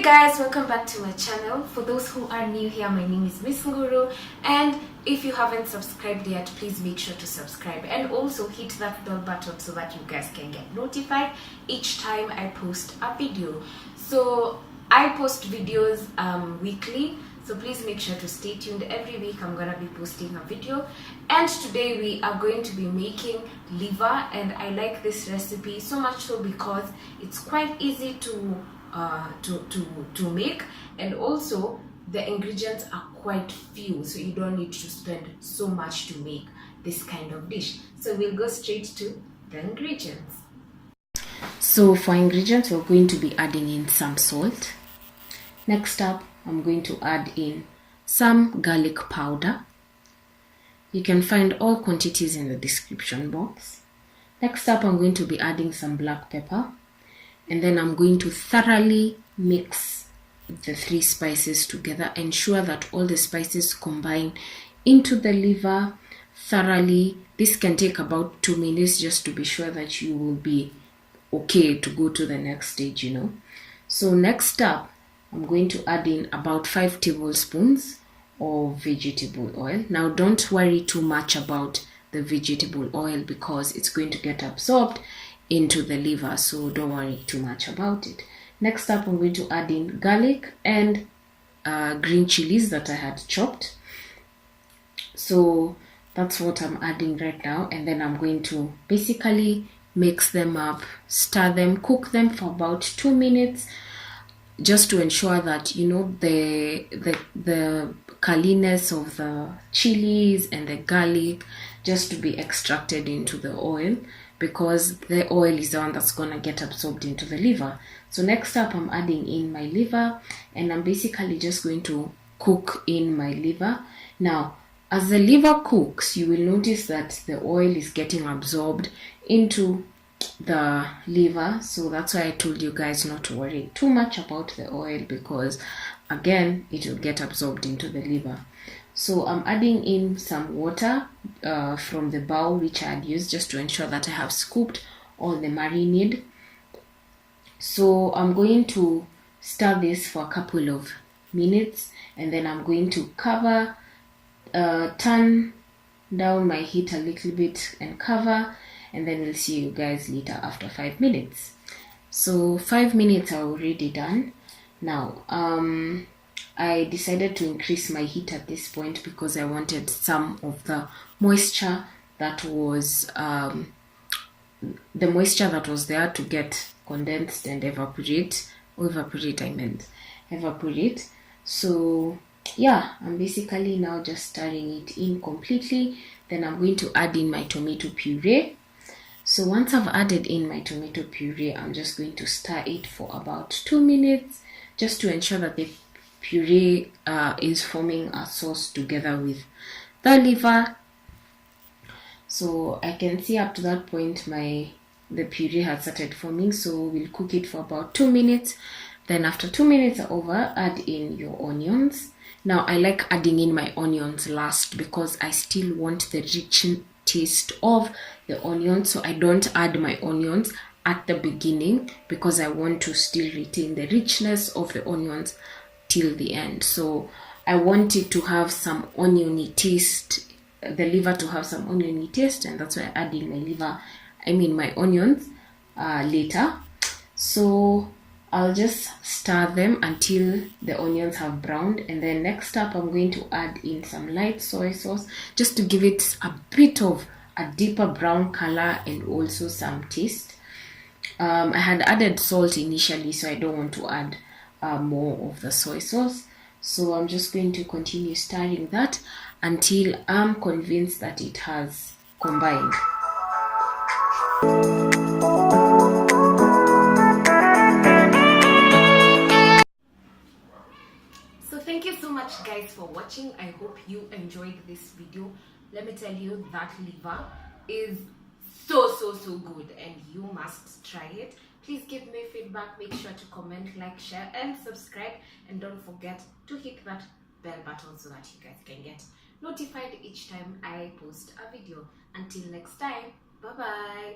guys, welcome back to my channel. For those who are new here, my name is Miss Nguru, and if you haven't subscribed yet, please make sure to subscribe and also hit that bell button so that you guys can get notified each time I post a video. So I post videos weekly, so please make sure to stay tuned. Every week I'm gonna be posting a video, and today we are going to be making liver, and I like this recipe so much so because it's quite easy to make, and also the ingredients are quite few, so you don't need to spend so much to make this kind of dish. So we'll go straight to the ingredients. So for ingredients, we're going to be adding in some salt. Next up, I'm going to add in some garlic powder. You can find all quantities in the description box. Next up, I'm going to be adding some black pepper. And then I'm going to thoroughly mix the three spices together. Ensure that all the spices combine into the liver thoroughly. This can take about 2 minutes just to be sure that you will be okay to go to the next stage, So next up, I'm going to add in about 5 tablespoons of vegetable oil. Now don't worry too much about the vegetable oil because it's going to get absorbed into the liver, so don't worry too much about it. Next up, I'm going to add in garlic and green chilies that I had chopped. So that's what I'm adding right now, and then I'm going to basically mix them up, stir them, cook them for about 2 minutes, just to ensure that the curliness of the chilies and the garlic just to be extracted into the oil, because the oil is the one that's gonna get absorbed into the liver. So next up, I'm adding in my liver, and I'm basically just going to cook in my liver. Now, as the liver cooks, you will notice that the oil is getting absorbed into the liver. So that's why I told you guys not to worry too much about the oil, because again, it will get absorbed into the liver. So I'm adding in some water from the bowl which I had used, just to ensure that I have scooped all the marinade. So I'm going to stir this for a couple of minutes, and then I'm going to cover, turn down my heat a little bit and cover, and then we'll see you guys later after 5 minutes. So 5 minutes are already done. Now I decided to increase my heat at this point because I wanted some of the moisture that was there to get condensed and evaporate. So yeah, I'm basically now just stirring it in completely. Then I'm going to add in my tomato puree. So once I've added in my tomato puree, I'm just going to stir it for about 2 minutes, just to ensure that the puree is forming a sauce together with the liver. So I can see up to that point the puree has started forming, so we'll cook it for about 2 minutes. Then after 2 minutes are over, add in your onions. Now I like adding in my onions last because I still want the rich taste of the onions, so I don't add my onions at the beginning because I want to still retain the richness of the onions till the end. So I want it to have some oniony taste, the liver to have some oniony taste, and that's why I add in my onions later. So I'll just stir them until the onions have browned, and then next up I'm going to add in some light soy sauce just to give it a bit of a deeper brown color and also some taste. I had added salt initially, so I don't want to add more of the soy sauce. So I'm just going to continue stirring that until I'm convinced that it has combined. So thank you so much guys for watching. I hope you enjoyed this video. Let me tell you, that liver is so good, and you must try it. Please give me feedback. Make sure to comment, like, share and subscribe, and don't forget to hit that bell button so that you guys can get notified each time I post a video. Until next time, bye bye.